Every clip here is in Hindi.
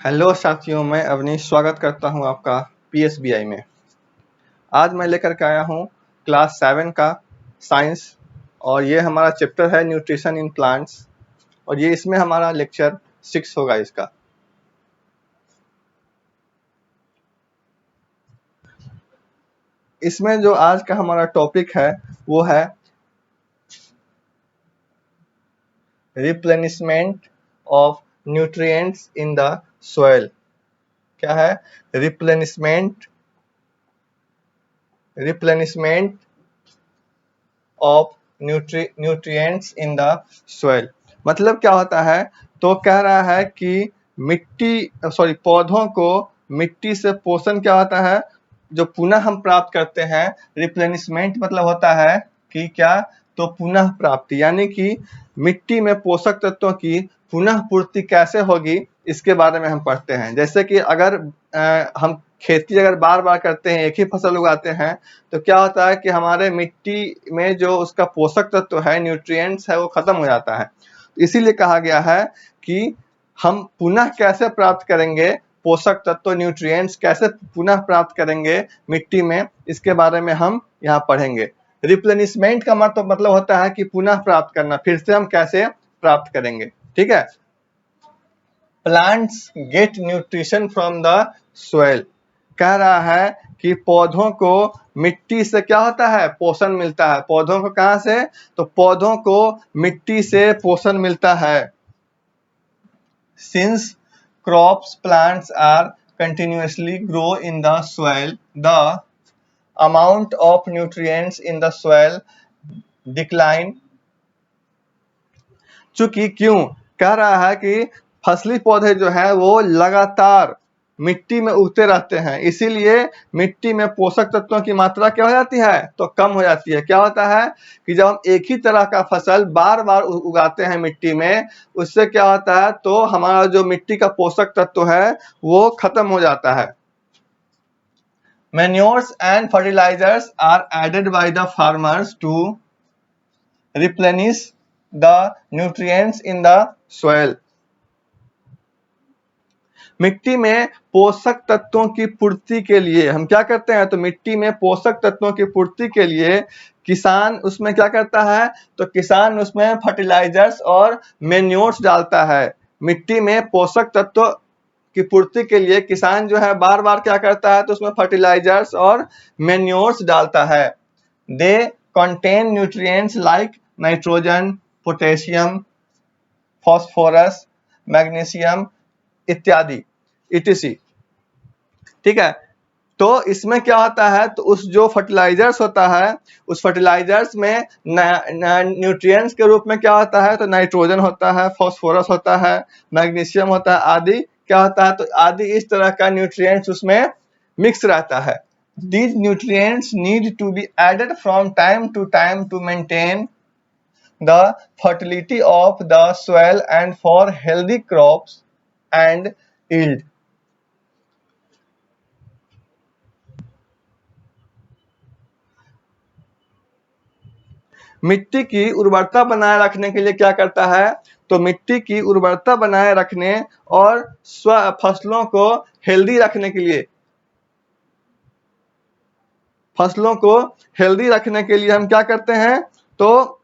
हेलो साथियों, मैं अवनीश स्वागत करता हूं आपका पीएसबीआई में। आज मैं लेकर के आया हूं क्लास 7 का साइंस और ये हमारा चैप्टर है न्यूट्रिशन इन प्लांट्स और ये इसमें हमारा लेक्चर 6 होगा इसका। इसमें जो आज का हमारा टॉपिक है वो है replenishment of nutrients in the soil. क्या है? Replenishment of nutrients in the soil. मतलब क्या होता है? तो कह रहा है कि पौधों को मिट्टी से पोषण क्या होता है जो पुनः हम प्राप्त करते हैं। रिप्लेनिशमेंट मतलब होता है कि क्या? तो पुनः प्राप्ति, यानी कि मिट्टी में पोषक तत्वों की पुनः पूर्ति कैसे होगी इसके बारे में हम पढ़ते हैं। जैसे कि अगर हम खेती अगर बार बार करते हैं, एक ही फसल उगाते हैं, तो क्या होता है कि हमारे मिट्टी में जो उसका पोषक तत्व है, न्यूट्रिएंट्स है, वो खत्म हो जाता है। इसीलिए कहा गया है कि हम पुनः कैसे प्राप्त करेंगे पोषक तत्व, न्यूट्रिएंट्स कैसे पुनः प्राप्त करेंगे मिट्टी में, इसके बारे में हम यहाँ पढ़ेंगे। रिप्लेनिशमेंट का मतलब होता है कि पुनः प्राप्त करना, फिर से हम कैसे प्राप्त करेंगे। ठीक है। Plants get nutrition from the soil. कह रहा है कि पौधों को मिट्टी से क्या होता है? पोषण मिलता है। पौधों को कहां से? तो पौधों को मिट्टी से पोषण मिलता है। Since crops plants are continuously grow in the soil, the amount of nutrients in the soil decline। चूंकि क्यों? कह रहा है कि फसली पौधे जो है वो लगातार मिट्टी में उगते रहते हैं, इसीलिए मिट्टी में पोषक तत्वों की मात्रा क्या हो जाती है? तो कम हो जाती है। क्या होता है कि जब हम एक ही तरह का फसल बार बार उगाते हैं मिट्टी में, उससे क्या होता है? तो हमारा जो मिट्टी का पोषक तत्व है वो खत्म हो जाता है। Manures and fertilizers are added by the farmers to replenish the nutrients in the soil। मिट्टी में पोषक तत्वों की पूर्ति के लिए हम क्या करते हैं? तो मिट्टी में पोषक तत्वों की पूर्ति के लिए किसान उसमें क्या करता है? तो किसान उसमें फर्टिलाइजर्स और मेन्योर्स डालता है। मिट्टी में पोषक तत्व की पूर्ति के लिए किसान जो है बार बार क्या करता है? तो उसमें फर्टिलाइजर्स और मेन्योर्स डालता है। They contain nutrients like nitrogen, potassium, phosphorus, magnesium इत्यादि etc। ठीक है। तो इसमें क्या होता है? तो उस जो फर्टिलाइजर्स होता है, उस फर्टिलाइजर्स में न्यूट्रिएंट्स के रूप में क्या होता है? तो नाइट्रोजन होता है, फॉस्फोरस होता है, मैग्नीशियम होता है, आदि क्या होता है? तो आदि इस तरह का न्यूट्रिएंट्स उसमें मिक्स रहता है। These nutrients need to be added from time to maintain the fertility of the soil and for healthy crops and yield। मिट्टी की उर्वरता बनाए रखने के लिए क्या करता है? तो मिट्टी की उर्वरता बनाए रखने और फसलों को हेल्दी रखने के लिए, हम क्या करते हैं? तो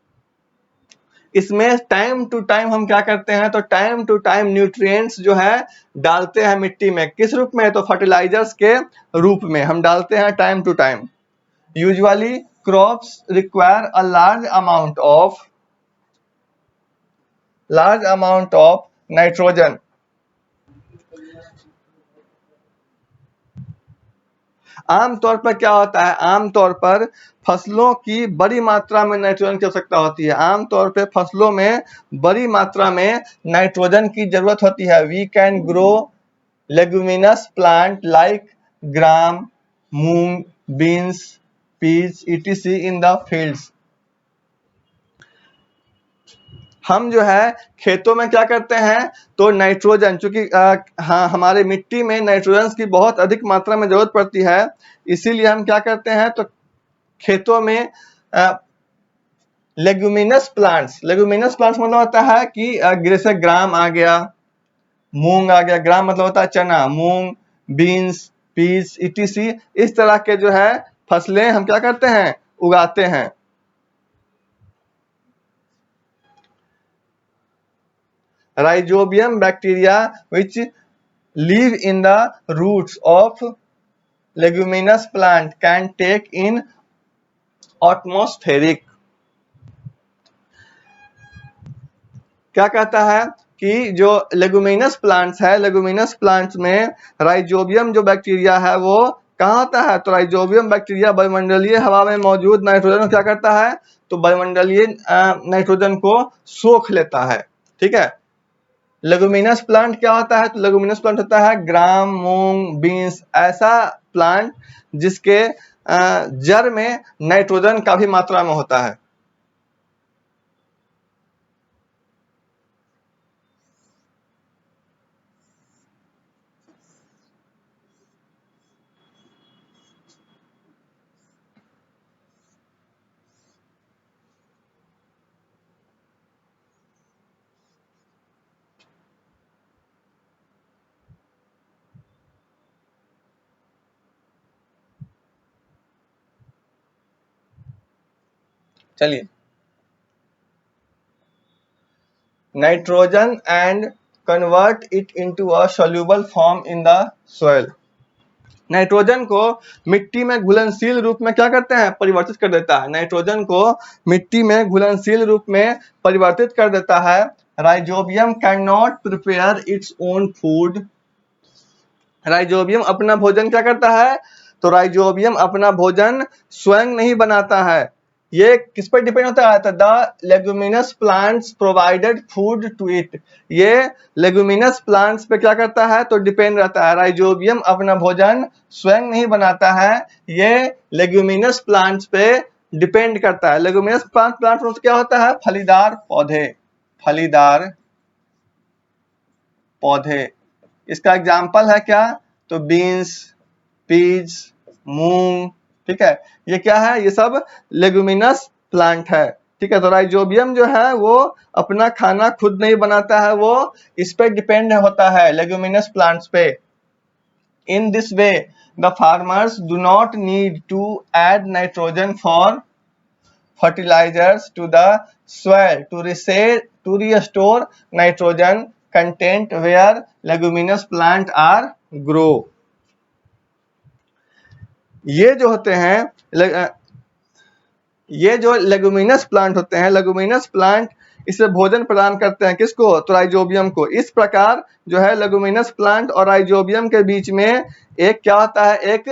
इसमें टाइम टू टाइम हम क्या करते हैं? तो टाइम टू टाइम न्यूट्रिएंट्स जो है डालते हैं मिट्टी में। किस रूप में? तो फर्टिलाइजर्स के रूप में हम डालते हैं time to time. Usually crops require a large amount of nitrogen. आमतौर पर क्या होता है? आमतौर पर फसलों की बड़ी मात्रा में नाइट्रोजन की आवश्यकता होती है। आमतौर पे फसलों में बड़ी मात्रा में नाइट्रोजन की जरूरत होती है। We can grow leguminous plant like gram, moong, beans, peas etc in the fields. हम जो है खेतों में क्या करते हैं? तो नाइट्रोजन, चूंकि हमारे मिट्टी में नाइट्रोजन की बहुत अधिक मात्रा में जरूरत पड़ती है, इसीलिए हम क्या करते हैं? तो खेतों में लेगुमिनस प्लांट्स मतलब होता है कि जैसे ग्राम आ गया, मूंग आ गया, ग्राम मतलब होता है चना, मूंग, बीन्स, पीस, ईटीसी, इस तरह के जो है फसलें हम क्या करते हैं, उगाते हैं। Rhizobium bacteria which live in the roots of leguminous plant can take in atmospheric, क्या कहता है कि जो लेगुमिनस प्लांट्स है, लेगुमिनस प्लांट्स में राइजोबियम जो बैक्टीरिया है वो कहाँ होता है, तो राइजोबियम बैक्टीरिया वायुमंडलीय हवा में मौजूद नाइट्रोजन को क्या करता है, तो वायुमंडलीय नाइट्रोजन को सोख लेता है। ठीक है, लेगुमिनस प्लांट क्या होता है, तो लेगुमिनस प्लांट होता है ग्राम, मूंग, बीन्स, ऐसा प्लांट जिसके जड़ में नाइट्रोजन काफी मात्रा में होता है। चलिए, nitrogen and convert it into a soluble form in the soil. Nitrogen को मिट्टी में घुलनशील रूप में क्या करते हैं, परिवर्तित कर देता है। नाइट्रोजन को मिट्टी में घुलनशील रूप में परिवर्तित कर देता है। Rhizobium can not prepare its own food. Rhizobium अपना भोजन क्या करता है, तो राइजोबियम अपना भोजन स्वयं नहीं बनाता है। ये किस पर डिपेंड होता है, the leguminous plants provided food to it. ये लेगुमिनस प्लांट्स पे क्या करता है, तो डिपेंड रहता है। राइजोबियम अपना भोजन स्वयं नहीं बनाता है, ये लेगुमिनस प्लांट्स पे डिपेंड करता है। लेगुमिनस प्लांट में क्या होता है, फलीदार पौधे, फलीदार पौधे। इसका एग्जाम्पल है क्या, तो बीन्स, पीज, मूंग। ठीक है, ये क्या है, ये सब लेगुमिनस प्लांट है। ठीक है, तो राइजोबियम जो है वो अपना खाना खुद नहीं बनाता है, वो इस पे डिपेंड होता है, लेगुमिनस प्लांट्स पे। In this way the farmers do not need to add nitrogen for fertilizers to the soil to restore nitrogen content where leguminous plant are grow। ये जो होते हैं, ये जो लेगुमिनस प्लांट होते हैं, लेगुमिनस प्लांट इसे भोजन प्रदान करते हैं, किसको, तो राइजोबियम को। इस प्रकार जो है लेगुमिनस प्लांट और राइजोबियम के बीच में एक क्या होता है, एक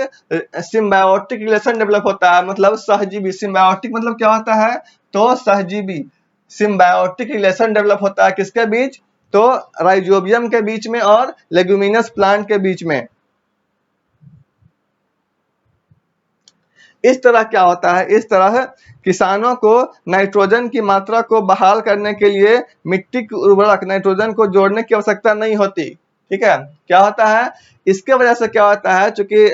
सिम्बायोटिक रिलेशन डेवलप होता है, मतलब सहजीवी। सिम्बायोटिक मतलब क्या होता है, तो सहजीवी, सिम्बायोटिक रिलेशन डेवलप होता है किसके बीच, तो राइजोबियम के बीच में और लेगुमिनस प्लांट के बीच में। इस तरह क्या होता है, इस तरह किसानों को नाइट्रोजन की मात्रा को बहाल करने के लिए मिट्टी की उर्वरक नाइट्रोजन को जोड़ने की आवश्यकता नहीं होती। ठीक है, क्या होता है, इसके वजह से क्या होता है, चूंकि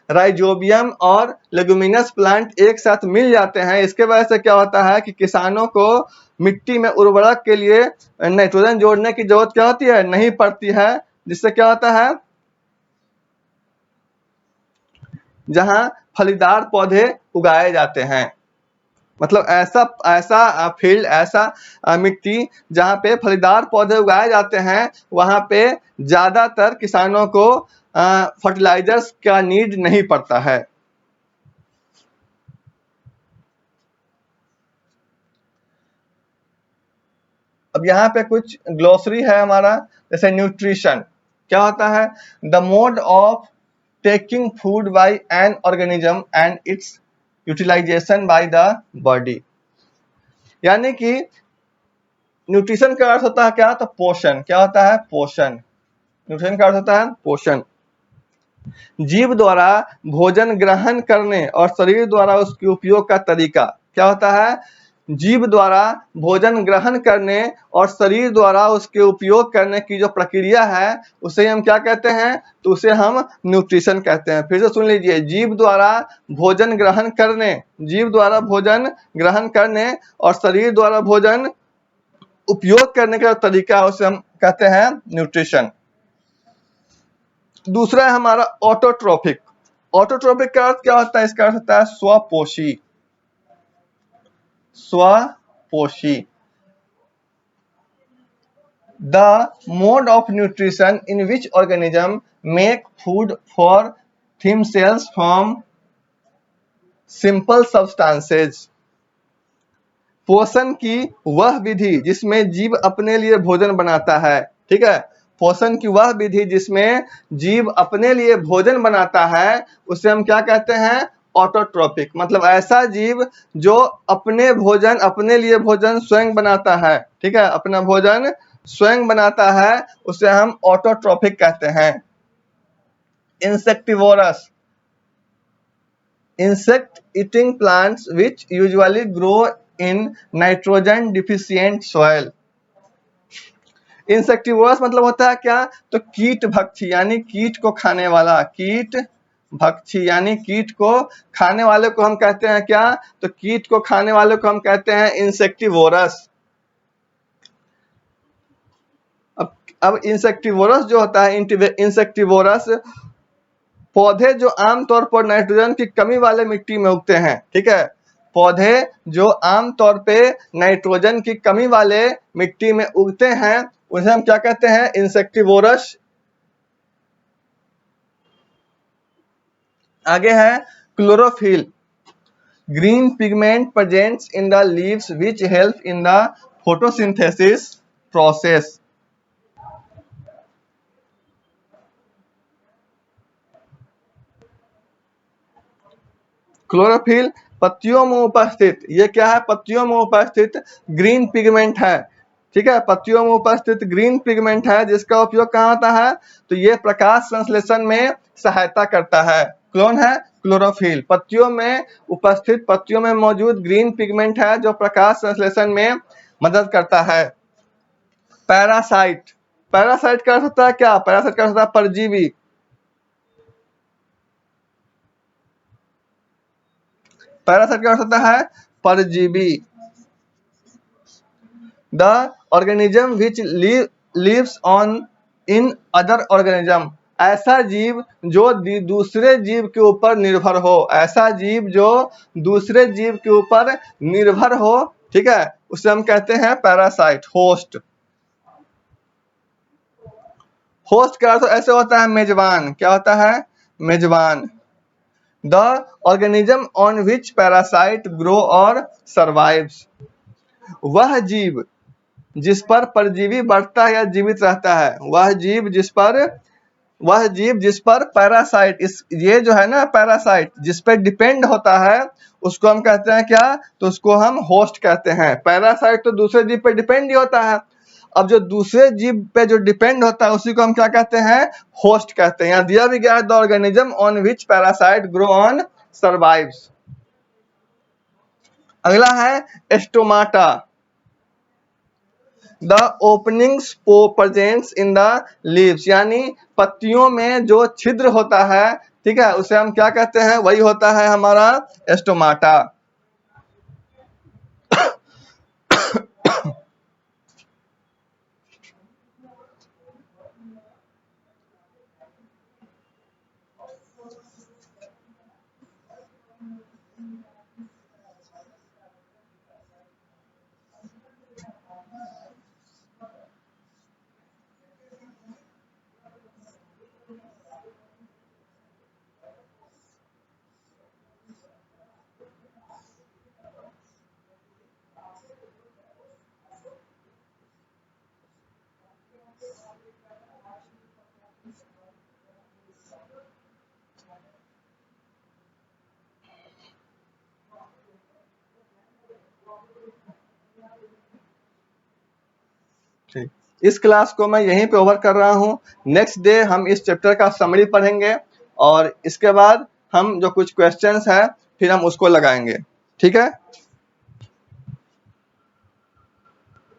राइजोबियम और लेगुमिनस प्लांट एक साथ मिल जाते हैं, इसके वजह से क्या होता है कि किसानों को मिट्टी में उर्वरक के लिए नाइट्रोजन जोड़ने की जरूरत क्या होती है, नहीं पड़ती है। जिससे क्या होता है, जहां फलीदार पौधे उगाए जाते हैं, मतलब ऐसा फील्ड, ऐसा मिट्टी जहां पे फलीदार पौधे उगाए जाते हैं, वहां पे ज्यादातर किसानों को फर्टिलाइजर्स का नीड नहीं पड़ता है। अब यहाँ पे कुछ ग्लोसरी है हमारा, जैसे न्यूट्रिशन क्या होता है, the mode of taking food by an organism and its utilization by the body. यानी कि न्यूट्रिशन का अर्थ होता है क्या, तो पोषण। क्या होता है, पोषण। न्यूट्रिशन का अर्थ होता है पोषण। जीव द्वारा भोजन ग्रहण करने और शरीर द्वारा उसके उपयोग का तरीका। क्या होता है, जीव द्वारा भोजन ग्रहण करने और शरीर द्वारा उसके उपयोग करने की जो प्रक्रिया है, उसे हम क्या कहते हैं, तो उसे हम न्यूट्रिशन कहते हैं। फिर से सुन लीजिए, जीव द्वारा भोजन ग्रहण करने, जीव द्वारा भोजन ग्रहण करने और शरीर द्वारा भोजन उपयोग करने का तरीका है, उसे हम कहते हैं न्यूट्रिशन। दूसरा है हमारा ऑटोट्रोपिक। ऑटोट्रोपिक का अर्थ क्या होता है? इसका अर्थ होता है स्वपोषी। स्वपोषी। The mode of nutrition in which organism make food for themselves from simple substances। पोषण की वह विधि जिसमें जीव अपने लिए भोजन बनाता है, ठीक है। पोषण की वह विधि जिसमें जीव अपने लिए भोजन बनाता है उसे हम क्या कहते हैं? ऑटोट्रोपिक। मतलब ऐसा जीव जो अपने लिए भोजन स्वयं बनाता है, ठीक है, अपना भोजन स्वयं बनाता है, उसे हम ऑटोट्रोपिक कहते हैं। Insectivorous, insect eating plants which usually grow in nitrogen deficient soil। Insectivorous मतलब होता है क्या? तो कीट भक्षी यानी कीट को खाने वाला। कीट भक्षी यानी कीट को खाने वाले को हम कहते हैं क्या? तो कीट को खाने वाले को हम कहते हैं इंसेक्टिवोरस। अब इंसेक्टिवोरस जो होता है, इंसेक्टिवोरस पौधे जो आमतौर पर नाइट्रोजन की कमी वाले मिट्टी में उगते हैं, ठीक है। पौधे जो आमतौर पे नाइट्रोजन की कमी वाले मिट्टी में उगते हैं उसे हम क्या कहते हैं? इंसेक्टिवोरस। आगे है chlorophyll. Green pigment presents in the leaves which help in the photosynthesis process. Chlorophyll पत्तियों में उपस्थित, ये क्या है? पत्तियों में उपस्थित ग्रीन पिगमेंट है, ठीक है। पत्तियों में उपस्थित ग्रीन पिगमेंट है जिसका उपयोग कहाँ होता है? तो ये प्रकाश संश्लेषण में सहायता करता है। कौन है? क्लोरोफिल। पत्तियों में मौजूद ग्रीन पिगमेंट है जो प्रकाश संश्लेषण में मदद करता है। पैरासाइट। पैरासाइट का अर्थ होता है क्या? पैरासाइट का अर्थ होता है परजीवी। पैरासाइट का अर्थ होता है परजीवी। The organism which lives on in other organism। ऐसा जीव जो दूसरे जीव के ऊपर निर्भर हो। ऐसा जीव जो दूसरे जीव के ऊपर निर्भर हो, ठीक है, उसे हम कहते हैं पैरासाइट। होस्ट। होस्ट का अर्थ ऐसे होता है मेजबान। क्या होता है? मेजबान। The organism on which parasite grow or survives। वह जीव जिस पर परजीवी बढ़ता है या जीवित रहता है। वह जीव जिस पर पैरासाइट, ये जो है ना पैरासाइट जिस पर डिपेंड होता है उसको हम कहते हैं क्या? तो उसको हम होस्ट कहते हैं। पैरासाइट तो दूसरे जीव पे डिपेंड ही होता है। अब जो दूसरे जीव पे जो डिपेंड होता है उसी को हम क्या कहते हैं? होस्ट कहते हैं। यहाँ दिया भी गया है the organism on which parasite grow on survives. अगला है stomata. The openings presents in the leaves, यानी पत्तियों में जो छिद्र होता है, ठीक है, उसे हम क्या कहते हैं? वही होता है हमारा स्टोमाटा। ठीक, इस क्लास को मैं यहीं पे ओवर कर रहा हूँ। नेक्स्ट डे हम इस चैप्टर का समरी पढ़ेंगे और इसके बाद हम जो कुछ क्वेश्चंस है फिर हम उसको लगाएंगे, ठीक है।